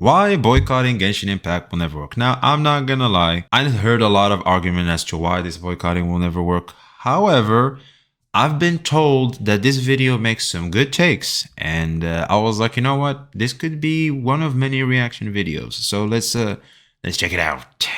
Why boycotting Genshin Impact will never work. Now, I'm not gonna lie, I heard a lot of argument as to why this boycotting will never work. However, I've been told that this video makes some good takes, and I was like, you know what? This could be one of many reaction videos. So let's check it out.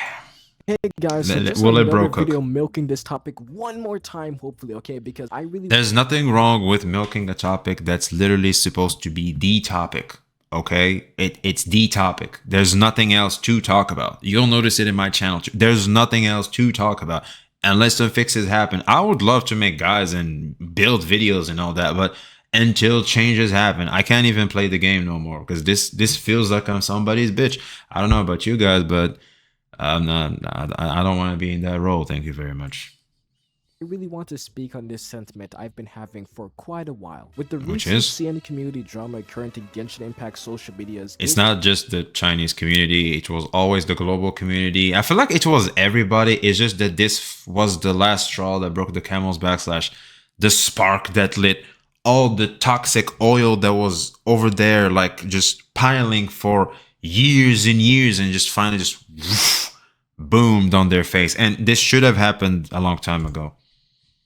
Hey guys, so just We'll let another bro cook. video milking this topic one more time, hopefully, okay? Because I really... There's nothing wrong with milking a topic that's literally supposed to be the topic, okay? It's the topic. There's nothing else to talk about. You'll notice it in my channel too. There's nothing else to talk about unless some fixes happen. I would love to make guides and build videos and all that, but until changes happen, I can't even play the game no more because this feels like I'm somebody's bitch. I don't know about you guys, but I don't want to be in that role. Thank you very much. I really want to speak on this sentiment I've been having for quite a while. With the recent CN community drama occurring to Genshin Impact social medias... It's not just the Chinese community, it was always the global community. I feel like it was everybody. It's just that this was the last straw that broke the camel's back / the spark that lit all the toxic oil that was over there, like just piling for years and years, and just finally just boomed on their face. And this should have happened a long time ago.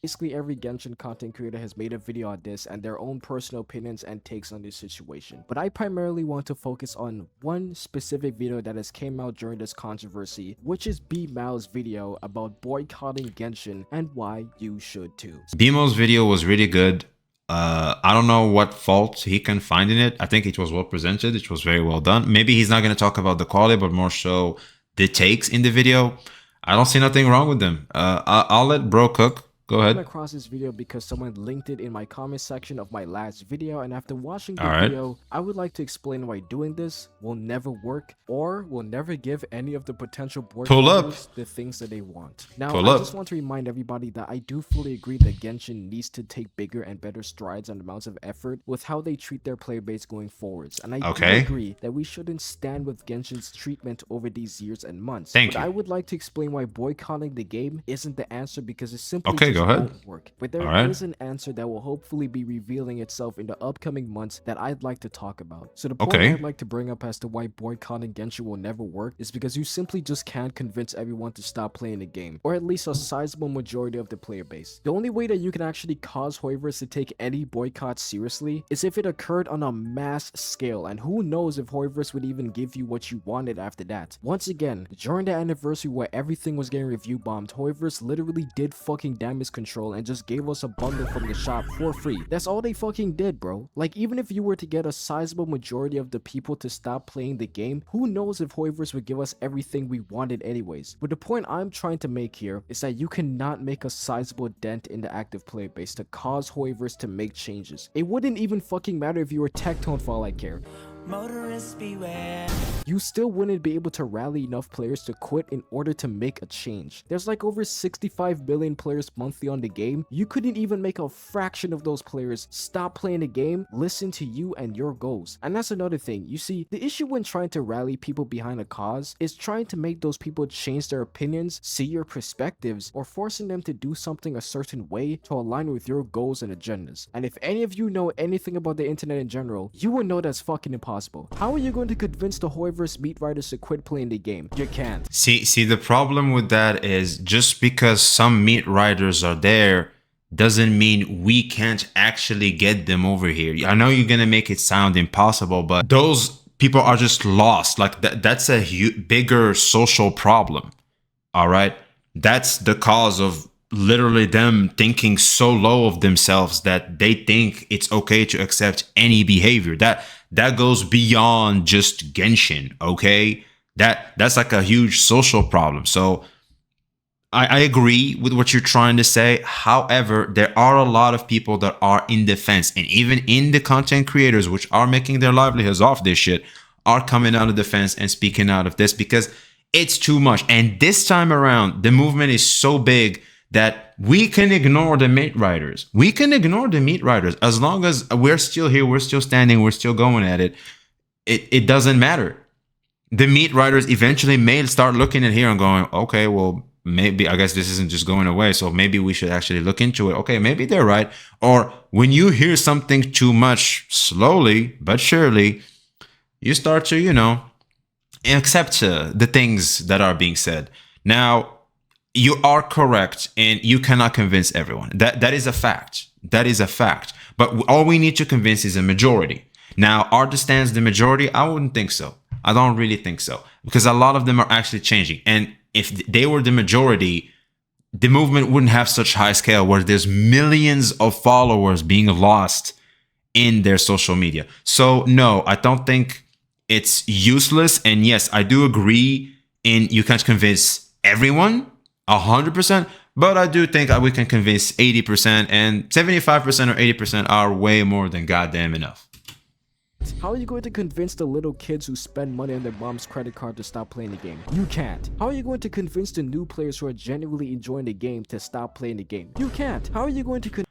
Basically, every Genshin content creator has made a video on this and their own personal opinions and takes on this situation. But I primarily want to focus on one specific video that has came out during this controversy, which is B-Mao's video about boycotting Genshin and why you should too. B-Mao's video was really good. I don't know what fault he can find in it. I think it was well presented. It was very well done. Maybe he's not going to talk about the quality, but more so the takes in the video. I don't see nothing wrong with them. I'll let bro cook. Go ahead. I came across this video because someone linked it in my comment section of my last video, and after watching the video, I would like to explain why doing this will never work or will never give any of the potential boycotters the things that they want. Now, I just want to remind everybody that I do fully agree that Genshin needs to take bigger and better strides and amounts of effort with how they treat their player base going forwards, and I do agree that we shouldn't stand with Genshin's treatment over these years and months. But I would like to explain why boycotting the game isn't the answer, because it's simply won't work. But there is an answer that will hopefully be revealing itself in the upcoming months that I'd like to talk about. So the point I'd like to bring up as to why boycotting Genshin will never work is because you simply just can't convince everyone to stop playing the game, or at least a sizable majority of the player base. The only way that you can actually cause Hoiverse to take any boycott seriously is if it occurred on a mass scale, and who knows if Hoiverse would even give you what you wanted after that. Once again, during the anniversary where everything was getting review bombed, Hoiverse literally did fucking damage control and just gave us a bundle from the shop for free. That's all they fucking did, bro. Like, even if you were to get a sizable majority of the people to stop playing the game, who knows if Hoiverse would give us everything we wanted anyways. But the point I'm trying to make here is that you cannot make a sizable dent in the active player base to cause Hoiverse to make changes. It wouldn't even fucking matter if you were Tectone for all I care. Motorists beware. You still wouldn't be able to rally enough players to quit in order to make a change. There's like over 65 million players monthly on the game. You couldn't even make a fraction of those players stop playing the game, listen to you and your goals. And that's another thing. You see, the issue when trying to rally people behind a cause is trying to make those people change their opinions, see your perspectives, or forcing them to do something a certain way to align with your goals and agendas. And if any of you know anything about the internet in general, you will know that's fucking impossible. How are you going to convince the Hoiverse meat writers to quit playing the game? You can't. See, the problem with that is just because some meat writers are there doesn't mean we can't actually get them over here. I know you're gonna make it sound impossible, but those people are just lost. Like that's a bigger social problem. All right, that's the cause of literally them thinking so low of themselves that they think it's okay to accept any behavior. That goes beyond just Genshin, okay? That's like a huge social problem. So I agree with what you're trying to say. However, there are a lot of people that are in defense, and even in the content creators, which are making their livelihoods off this shit, are coming out of defense and speaking out of this because it's too much. And this time around, the movement is so big that we can ignore the meat writers. We can ignore the meat writers as long as we're still here, we're still standing, we're still going at it. It doesn't matter. The meat writers eventually may start looking at here and going, okay, well, maybe I guess this isn't just going away, so maybe we should actually look into it. Okay, maybe they're right. Or when you hear something too much, slowly but surely, you start to, accept the things that are being said. Now, you are correct, and you cannot convince everyone. That is a fact. That is a fact. But all we need to convince is a majority. Now, are the stands the majority? I wouldn't think so. I don't really think so, because a lot of them are actually changing. And if they were the majority, the movement wouldn't have such high scale where there's millions of followers being lost in their social media. So no, I don't think it's useless. And yes, I do agree in you can't convince everyone 100%, but I do think we can convince 80%, and 75% or 80% are way more than goddamn enough. How are you going to convince the little kids who spend money on their mom's credit card to stop playing the game? You can't. How are you going to convince the new players who are genuinely enjoying the game to stop playing the game? You can't. How are you going to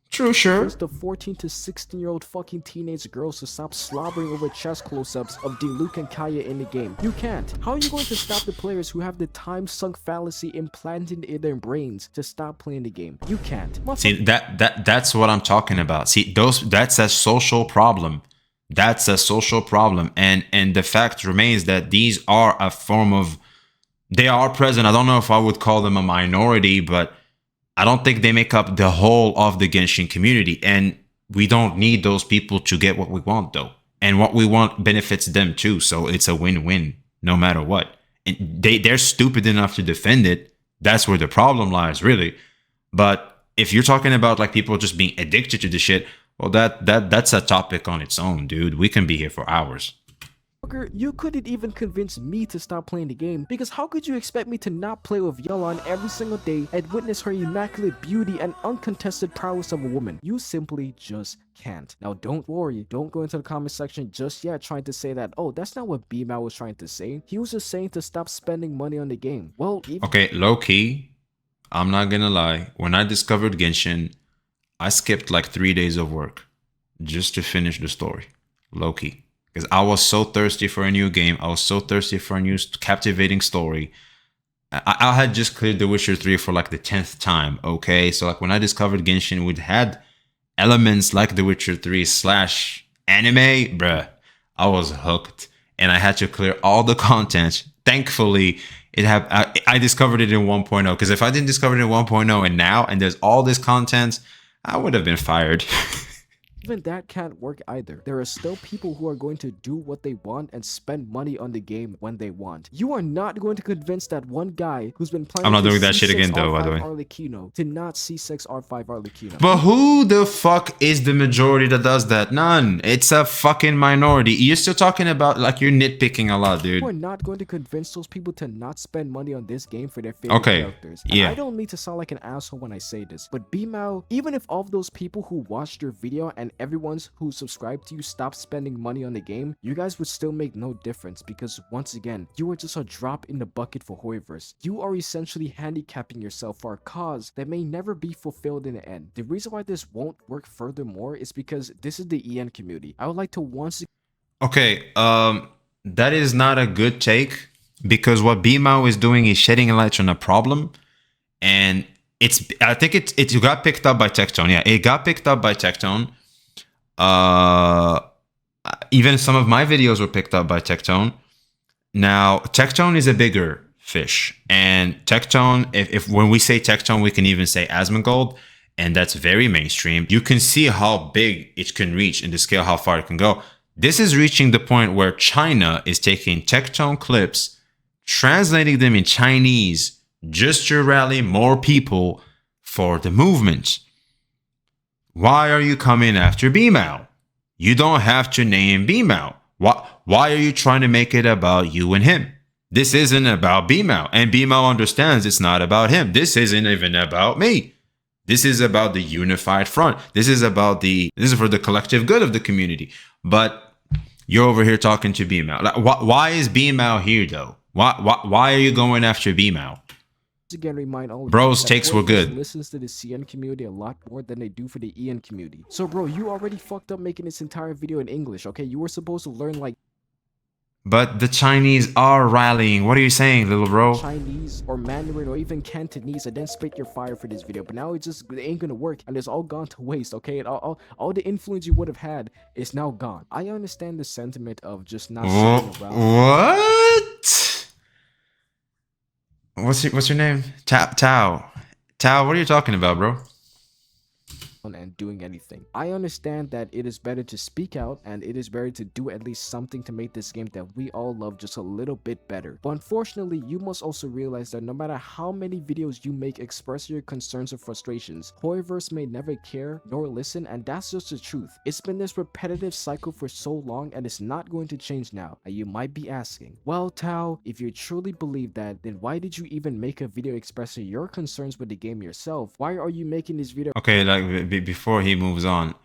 True, sure. Convince the 14 to 16-year-old fucking teenage girls to stop slobbering over chest close-ups of Diluc and Kaya in the game? You can't. How are you going to stop the players who have the time-sunk fallacy implanted in their brains to stop playing the game? You can't. See, that's what I'm talking about. See, that's a social problem. That's a social problem. And the fact remains that these are a form of, they are present. I don't know if I would call them a minority, but I don't think they make up the whole of the Genshin community. And we don't need those people to get what we want, though. And what we want benefits them too. So it's a win-win no matter what. And they're stupid enough to defend it. That's where the problem lies, really. But if you're talking about like people just being addicted to the shit, well, that's a topic on its own, dude. We can be here for hours. You couldn't even convince me to stop playing the game, because how could you expect me to not play with Yelan every single day and witness her immaculate beauty and uncontested prowess of a woman? You simply just can't. Now don't worry, don't go into the comment section just yet trying to say that, oh, that's not what B-Mal was trying to say. He was just saying to stop spending money on the game. Well, okay, low-key, I'm not gonna lie, when I discovered Genshin, I skipped like 3 days of work just to finish the story. Low-key. Because I was so thirsty for a new game. I was so thirsty for a new captivating story. I had just cleared The Witcher 3 for like the 10th time, okay? So like when I discovered Genshin, it had elements like The Witcher 3 / anime, bruh. I was hooked. And I had to clear all the content. Thankfully, I discovered it in 1.0. Because if I didn't discover it in 1.0 and now, and there's all this content, I would have been fired. Even that can't work either. There are still people who are going to do what they want and spend money on the game when they want. You are not going to convince that one guy who's been playing. I'm not doing that shit again, though, by the way. Arlecchino to not C6R5 Arlecchino. But who the fuck is the majority that does that? None. It's a fucking minority. You're still talking about like you're nitpicking a lot, dude. You are not going to convince those people to not spend money on this game for their favorite characters. And yeah. I don't mean to sound like an asshole when I say this, but B-Mal, even if all of those people who watched your video and everyone's who subscribed to you stopped spending money on the game, you guys would still make no difference, because once again, you are just a drop in the bucket for Hoyoverse. You are essentially handicapping yourself for a cause that may never be fulfilled in the end. The reason why this won't work furthermore is because this is the EN community. I would like to once again... Okay, that is not a good take, because what B-Mal is doing is shedding a light on a problem, and I think it got picked up by Tectone. Yeah, it got picked up by Tectone. Even some of my videos were picked up by Tectone. Now, Tectone is a bigger fish, and Tectone, if when we say Tectone, we can even say Asmongold, and that's very mainstream. You can see how big it can reach in the scale, how far it can go. This is reaching the point where China is taking Tectone clips, translating them in Chinese just to rally more people for the movement. Why are you coming after B-Mal? You don't have to name B-Mal. Why are you trying to make it about you and him? This isn't about B-Mal, and B-Mal understands it's not about him. This isn't even about me. This is about the unified front. This is for the collective good of the community. But you're over here talking to B-Mal. Like, why is B-Mal here, though? Why are you going after B-Mal? Again, remind all of Bro's takes were good. Listens to the CN community a lot more than they do for the EN community. So, bro, you already fucked up making this entire video in English, okay? You were supposed to learn like... But the Chinese are rallying. What are you saying, little bro? Chinese or Mandarin or even Cantonese and then spit your fire for this video. But now it ain't gonna work and it's all gone to waste, okay? And all the influence you would have had is now gone. I understand the sentiment of just not sitting around. What? What's your name? Tao. Tao, what are you talking about, bro? And doing anything. I understand that it is better to speak out and it is better to do at least something to make this game that we all love just a little bit better. But unfortunately, you must also realize that no matter how many videos you make express your concerns or frustrations, Hoyverse may never care nor listen, and that's just the truth. It's been this repetitive cycle for so long and it's not going to change now. And you might be asking, well, Tao, if you truly believe that, then why did you even make a video expressing your concerns with the game yourself? Why are you making this video? Okay, like before he moves on,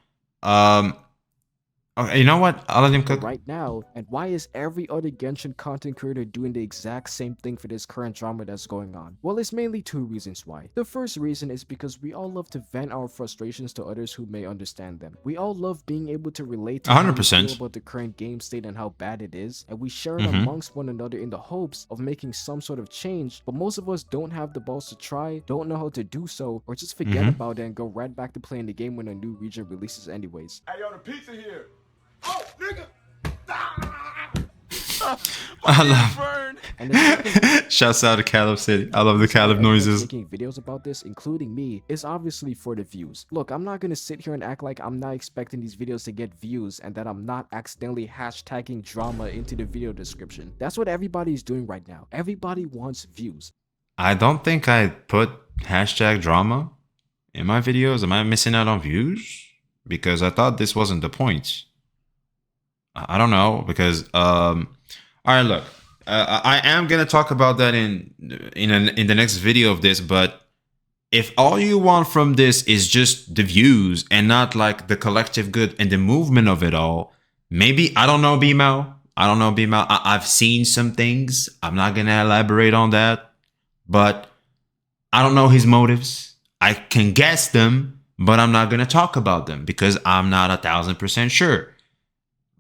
okay, you know what? I'll let him cook right now, and why is every other Genshin content creator doing the exact same thing for this current drama that's going on? Well, it's mainly two reasons why. The first reason is because we all love to vent our frustrations to others who may understand them. We all love being able to relate to 100%. how we feel about the current game state and how bad it is, and we share it amongst one another in the hopes of making some sort of change, but most of us don't have the balls to try, don't know how to do so, or just forget about it and go right back to playing the game when a new region releases anyways. Hey, yo, the pizza here. Oh, nigga! I love. Shouts out to Caleb City. I love the Caleb noises. Making videos about this, including me, is obviously for the views. Look, I'm not gonna sit here and act like I'm not expecting these videos to get views and that I'm not accidentally hashtagging drama into the video description. That's what everybody's doing right now. Everybody wants views. I don't think I put hashtag drama in my videos. Am I missing out on views? Because I thought this wasn't the point. I don't know, because all right, look, I am gonna talk about that in the next video of this, but if all you want from this is just the views and not like the collective good and the movement of it all, maybe, I don't know, B-Mal. I've seen some things. I'm not gonna elaborate on that, but I don't know his motives. I can guess them, but I'm not gonna talk about them because I'm not 1000% sure.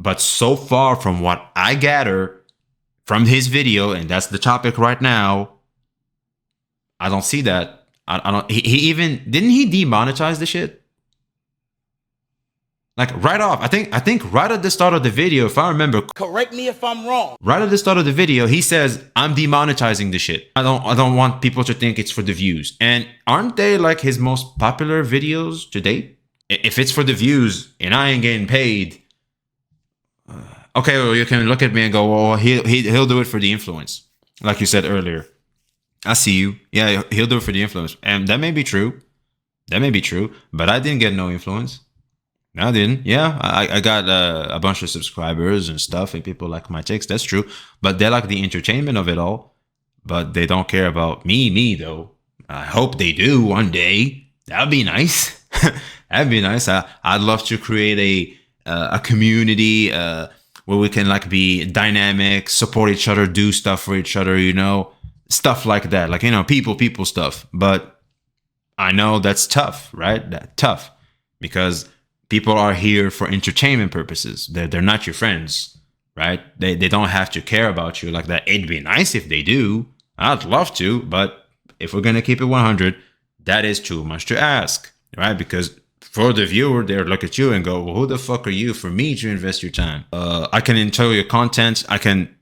But so far from what I gather from his video, and that's the topic right now, I don't see that. I don't. He even didn't he demonetize the shit? Like right off. I think right at the start of the video, if I remember. Correct me if I'm wrong. Right at the start of the video, he says, "I'm demonetizing the shit. I don't want people to think it's for the views." And aren't they like his most popular videos to date? If it's for the views and I ain't getting paid. Okay, well, you can look at me and go, well, he'll do it for the influence, like you said earlier. I see you. Yeah, he'll do it for the influence, and that may be true. But I didn't get no influence. No, I didn't. Yeah, I got a bunch of subscribers and stuff, and people like my takes. That's true, but they like the entertainment of it all. But they don't care about me though. I hope they do one day. That'd be nice. That'd be nice. I'd love to create a community where we can like be dynamic, support each other, do stuff for each other, you know, stuff like that, like, you know, people stuff. But I know that's tough, right? That's tough because people are here for entertainment purposes. They're not your friends, right? They don't have to care about you like that. It'd be nice if they do. I'd love to, but if we're gonna keep it 100, that is too much to ask, right? Because for the viewer, they'll look at you and go, well, who the fuck are you for me to invest your time? I can enjoy your content. I can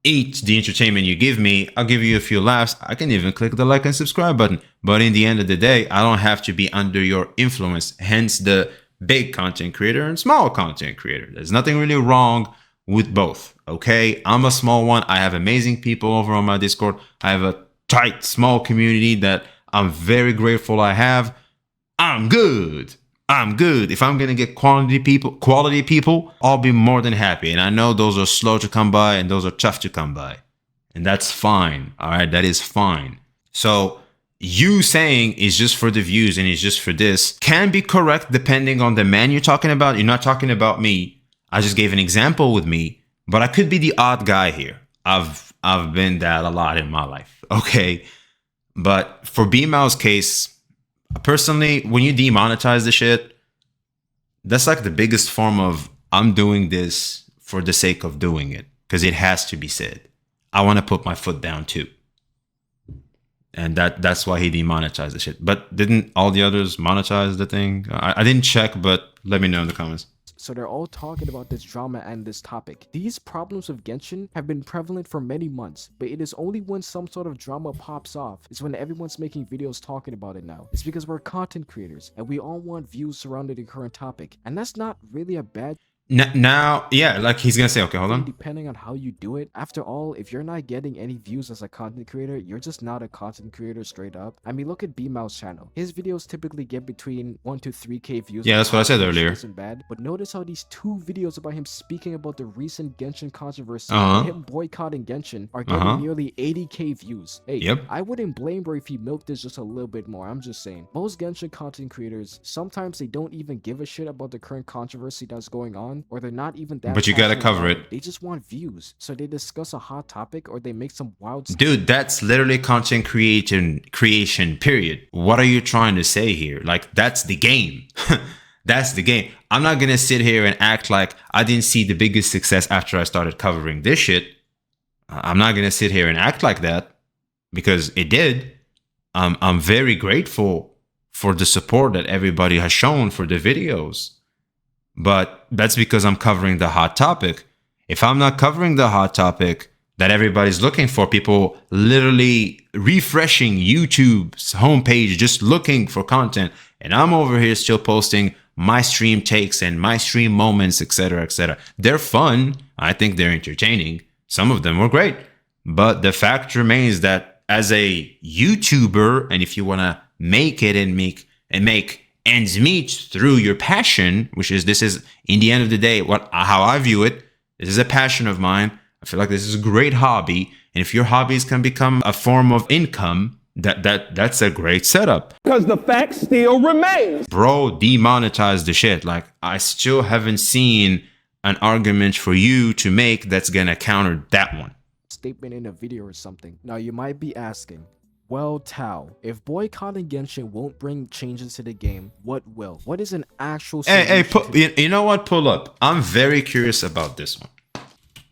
eat the entertainment you give me. I'll give you a few laughs. I can even click the like and subscribe button. But in the end of the day, I don't have to be under your influence. Hence the big content creator and small content creator. There's nothing really wrong with both, okay? I'm a small one. I have amazing people over on my Discord. I have a tight, small community that I'm very grateful I have. I'm good. If I'm gonna get quality people, I'll be more than happy. And I know those are slow to come by and those are tough to come by. And that's fine. All right, that is fine. So you saying it's just for the views and it's just for this can be correct depending on the man you're talking about. You're not talking about me. I just gave an example with me, but I could be the odd guy here. I've been that a lot in my life. Okay. But for B-Mal's case, personally, when you demonetize the shit, that's like the biggest form of I'm doing this for the sake of doing it because it has to be said. I want to put my foot down too. And that's why he demonetized the shit. But didn't all the others monetize the thing? I didn't check, but let me know in the comments. So they're all talking about this drama and this topic. These problems with Genshin have been prevalent for many months, but it is only when some sort of drama pops off is when everyone's making videos talking about it now. It's because we're content creators and we all want views surrounding the current topic. And that's not really a bad Now, yeah, like he's gonna say, okay, hold on. Depending on how you do it. After all, if you're not getting any views as a content creator, you're just not a content creator straight up. I mean, look at B-Mouse channel. His videos typically get between 1 to 3k views. Yeah, that's what I said earlier. Isn't bad, but notice how these 2 videos about him speaking about the recent Genshin controversy and him boycotting Genshin are getting nearly 80k views. Hey, I wouldn't blame her if he milked this just a little bit more. I'm just saying. Most Genshin content creators, sometimes they don't even give a shit about the current controversy that's going on, or they're not even that. But you gotta cover it. They just want views, so they discuss a hot topic or they make some wild. Dude, that's literally content creation. Period. What are you trying to say here? Like, that's the game. That's the game. I'm not gonna sit here and act like I didn't see the biggest success after I started covering this shit. I'm not gonna sit here and act like that because it did. I'm very grateful for the support that everybody has shown for the videos. But that's because I'm covering the hot topic. If I'm not covering the hot topic that everybody's looking for, people literally refreshing YouTube's homepage just looking for content, and I'm over here still posting my stream takes and my stream moments, etc., etc. They're fun. I think they're entertaining. Some of them were great. But the fact remains that as a YouTuber, and if you want to make it and make ends meet through your passion, which is, this is in the end of the day how I view it. This is a passion of mine. I feel like this is a great hobby, and if your hobbies can become a form of income, that's a great setup. Because the fact still remains. Bro, demonetize the shit. Like, I still haven't seen an argument for you to make that's gonna counter that one. Statement in a video or something. Now you might be asking, well, Tao, if boycotting Genshin won't bring changes to the game, what will? What is an actual solution? You know what? Pull up. I'm very curious about this one.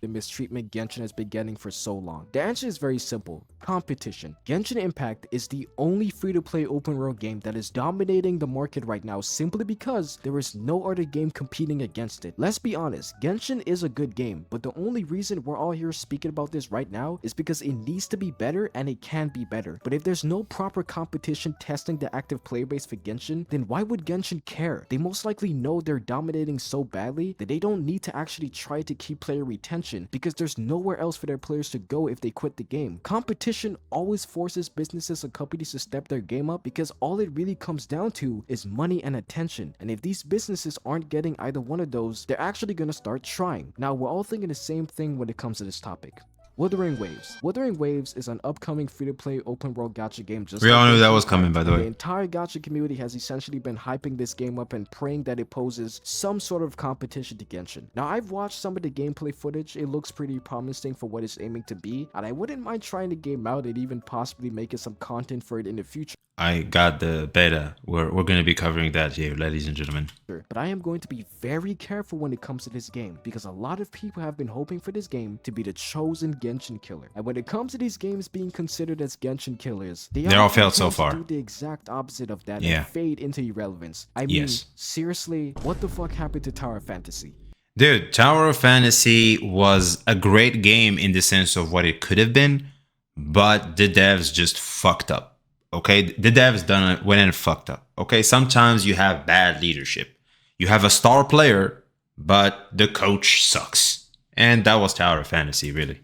The mistreatment Genshin has been getting for so long? The answer is very simple. Competition. Genshin Impact is the only free-to-play open world game that is dominating the market right now simply because there is no other game competing against it. Let's be honest, Genshin is a good game, but the only reason we're all here speaking about this right now is because it needs to be better and it can be better. But if there's no proper competition testing the active player base for Genshin, then why would Genshin care? They most likely know they're dominating so badly that they don't need to actually try to keep player retention, because there's nowhere else for their players to go if they quit the game. Competition always forces businesses and companies to step their game up because all it really comes down to is money and attention. And if these businesses aren't getting either one of those, they're actually going to start trying. Now, we're all thinking the same thing when it comes to this topic. Wuthering Waves. Wuthering Waves is an upcoming free-to-play open-world gacha game. We all knew that was coming, by the way. The entire gacha community has essentially been hyping this game up and praying that it poses some sort of competition to Genshin. Now, I've watched some of the gameplay footage. It looks pretty promising for what it's aiming to be, and I wouldn't mind trying the game out and even possibly making some content for it in the future. I got the beta. We're going to be covering that here, ladies and gentlemen. But I am going to be very careful when it comes to this game because a lot of people have been hoping for this game to be the chosen Genshin killer. And when it comes to these games being considered as Genshin killers, they all failed so far. Do the exact opposite of that and fade into irrelevance. I mean, seriously, what the fuck happened to Tower of Fantasy? Dude, Tower of Fantasy was a great game in the sense of what it could have been, but the devs just fucked up. Okay, the devs went and fucked up. Okay, sometimes you have bad leadership. You have a star player, but the coach sucks. And that was Tower of Fantasy, really.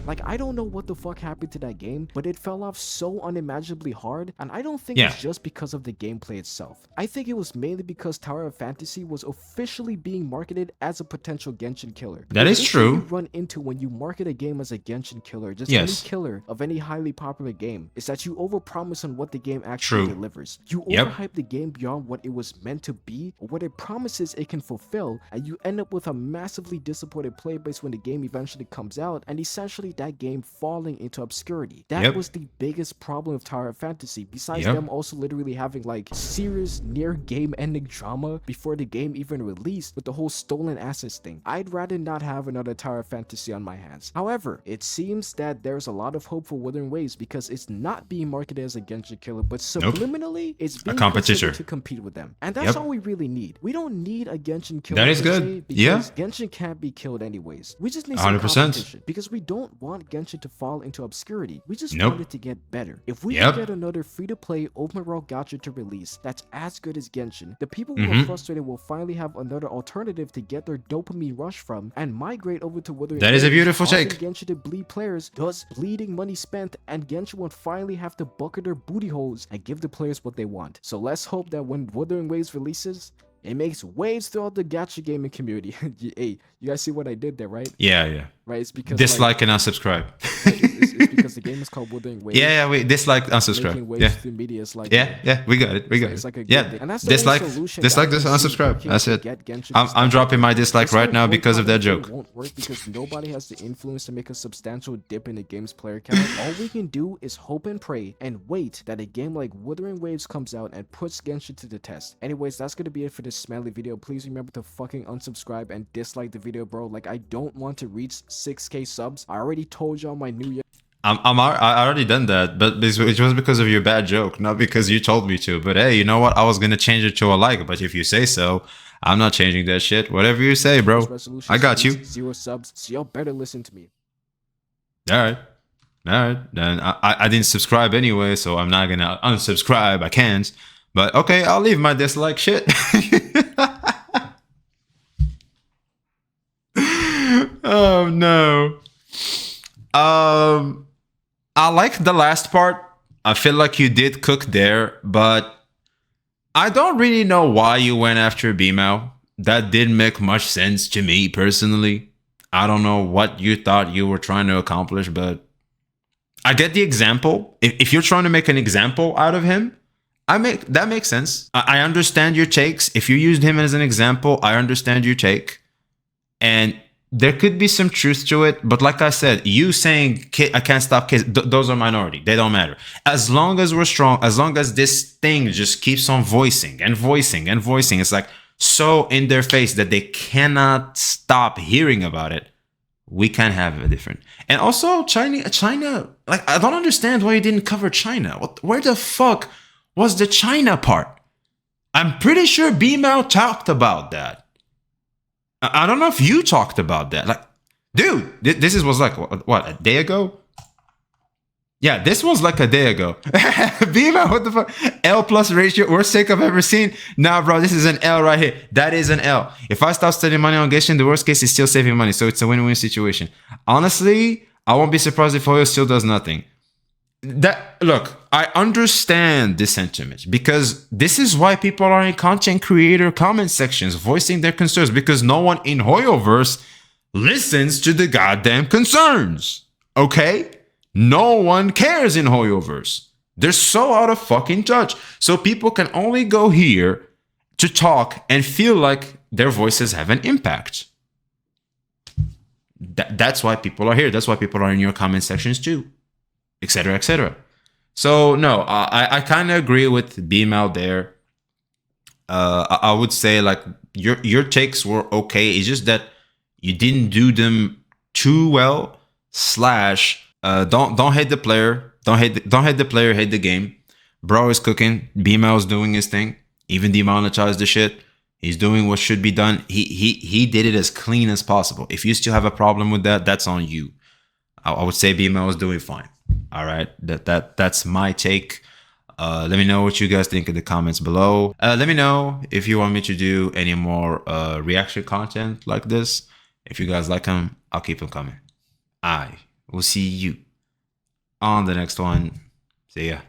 Like, I don't know what the fuck happened to that game, but it fell off so unimaginably hard, and I don't think it's just because of the gameplay itself. I think it was mainly because Tower of Fantasy was officially being marketed as a potential Genshin killer. That is true. You run into when you market a game as a Genshin killer, just any killer of any highly popular game, is that you overpromise on what the game actually delivers. You overhype the game beyond what it was meant to be, or what it promises it can fulfill, and you end up with a massively disappointed player base when the game eventually comes out, and essentially avoid that game falling into obscurity. That was the biggest problem of Tower of Fantasy, besides them also literally having like serious near game ending drama before the game even released with the whole stolen assets thing. I'd rather not have another Tower of Fantasy on my hands. However, it seems that there's a lot of hope for Wuthering Waves because it's not being marketed as a Genshin killer, but subliminally it's being considered to compete with them. And that's all we really need. We don't need a Genshin killer. That is good. Because Genshin can't be killed anyways. We just need some 100%. competition because we don't want Genshin to fall into obscurity. We just want it to get better. If we can get another free-to-play open world gacha to release that's as good as Genshin, the people who are frustrated will finally have another alternative to get their dopamine rush from and migrate over to Wuthering Waves. That is a beautiful take. Genshin to bleed players, thus bleeding money spent, and Genshin will finally have to bucket their booty holes and give the players what they want. So let's hope that when Wuthering Waves releases, it makes waves throughout the gacha gaming community. Hey, you guys see what I did there, right? Yeah. Right, it's because dislike and unsubscribe. it's because the game is called Wuthering Waves. Yeah, we dislike, unsubscribe. Waves through media is like yeah, we got it. It's like a good thing. And that's the dislike, solution unsubscribe. That's it. I'm dropping my dislike right now because of that joke. It won't work because nobody has the influence to make a substantial dip in the game's player count. All we can do is hope and pray and wait that a game like Wuthering Waves comes out and puts Genshin to the test. Anyways, that's gonna be it for this smelly video. Please remember to fucking unsubscribe and dislike the video, bro. Like, I don't want to reach 6K subs. I already told y'all my new year. I already done that, but it was because of your bad joke, not because you told me to. But hey, you know what? I was gonna change it to a like, but if you say so, I'm not changing that shit. Whatever you say, bro. I got you. 0 subs, so y'all better listen to me. All right. Then I didn't subscribe anyway, so I'm not gonna unsubscribe. I can't. But okay, I'll leave my dislike shit. Oh no. I like the last part. I feel like you did cook there, but I don't really know why you went after BMO. That didn't make much sense to me personally. I don't know what you thought you were trying to accomplish, but I get the example. If you're trying to make an example out of him, that makes sense. I understand your takes. If you used him as an example, I understand your take. And there could be some truth to it, but like I said, you saying I can't stop kids, those are minority. They don't matter. As long as we're strong, as long as this thing just keeps on voicing and voicing and voicing, it's like so in their face that they cannot stop hearing about it. We can have a different. And also China, like I don't understand why you didn't cover China. Where the fuck was the China part? I'm pretty sure BMO talked about that. I don't know if you talked about that. Like, dude, this was like, what, a day ago? Yeah, this was like a day ago. BMO, what the fuck? L plus ratio, worst take I've ever seen. Nah, bro, this is an L right here. That is an L. If I stop spending money on Genshin, the worst case is still saving money. So it's a win-win situation. Honestly, I won't be surprised if Hoyo still does nothing. Look, I understand this sentiment because this is why people are in content creator comment sections voicing their concerns, because no one in Hoyoverse listens to the goddamn concerns. Okay? No one cares in Hoyoverse. They're so out of fucking touch. So people can only go here to talk and feel like their voices have an impact. That's why people are here. That's why people are in your comment sections too. Etc. etc. So no, I kind of agree with BML there. I would say like your takes were okay. It's just that you didn't do them too well. Don't hate the player. Don't hate the player. Hate the game. Bro is cooking. BML is doing his thing. Even demonetized the shit. He's doing what should be done. He did it as clean as possible. If you still have a problem with that, that's on you. I would say BML is doing fine. All right, that's my take. Let me know what you guys think in the comments below. Let me know if you want me to do any more reaction content like this. If you guys like them, I'll keep them coming. I will see you on the next one. See ya.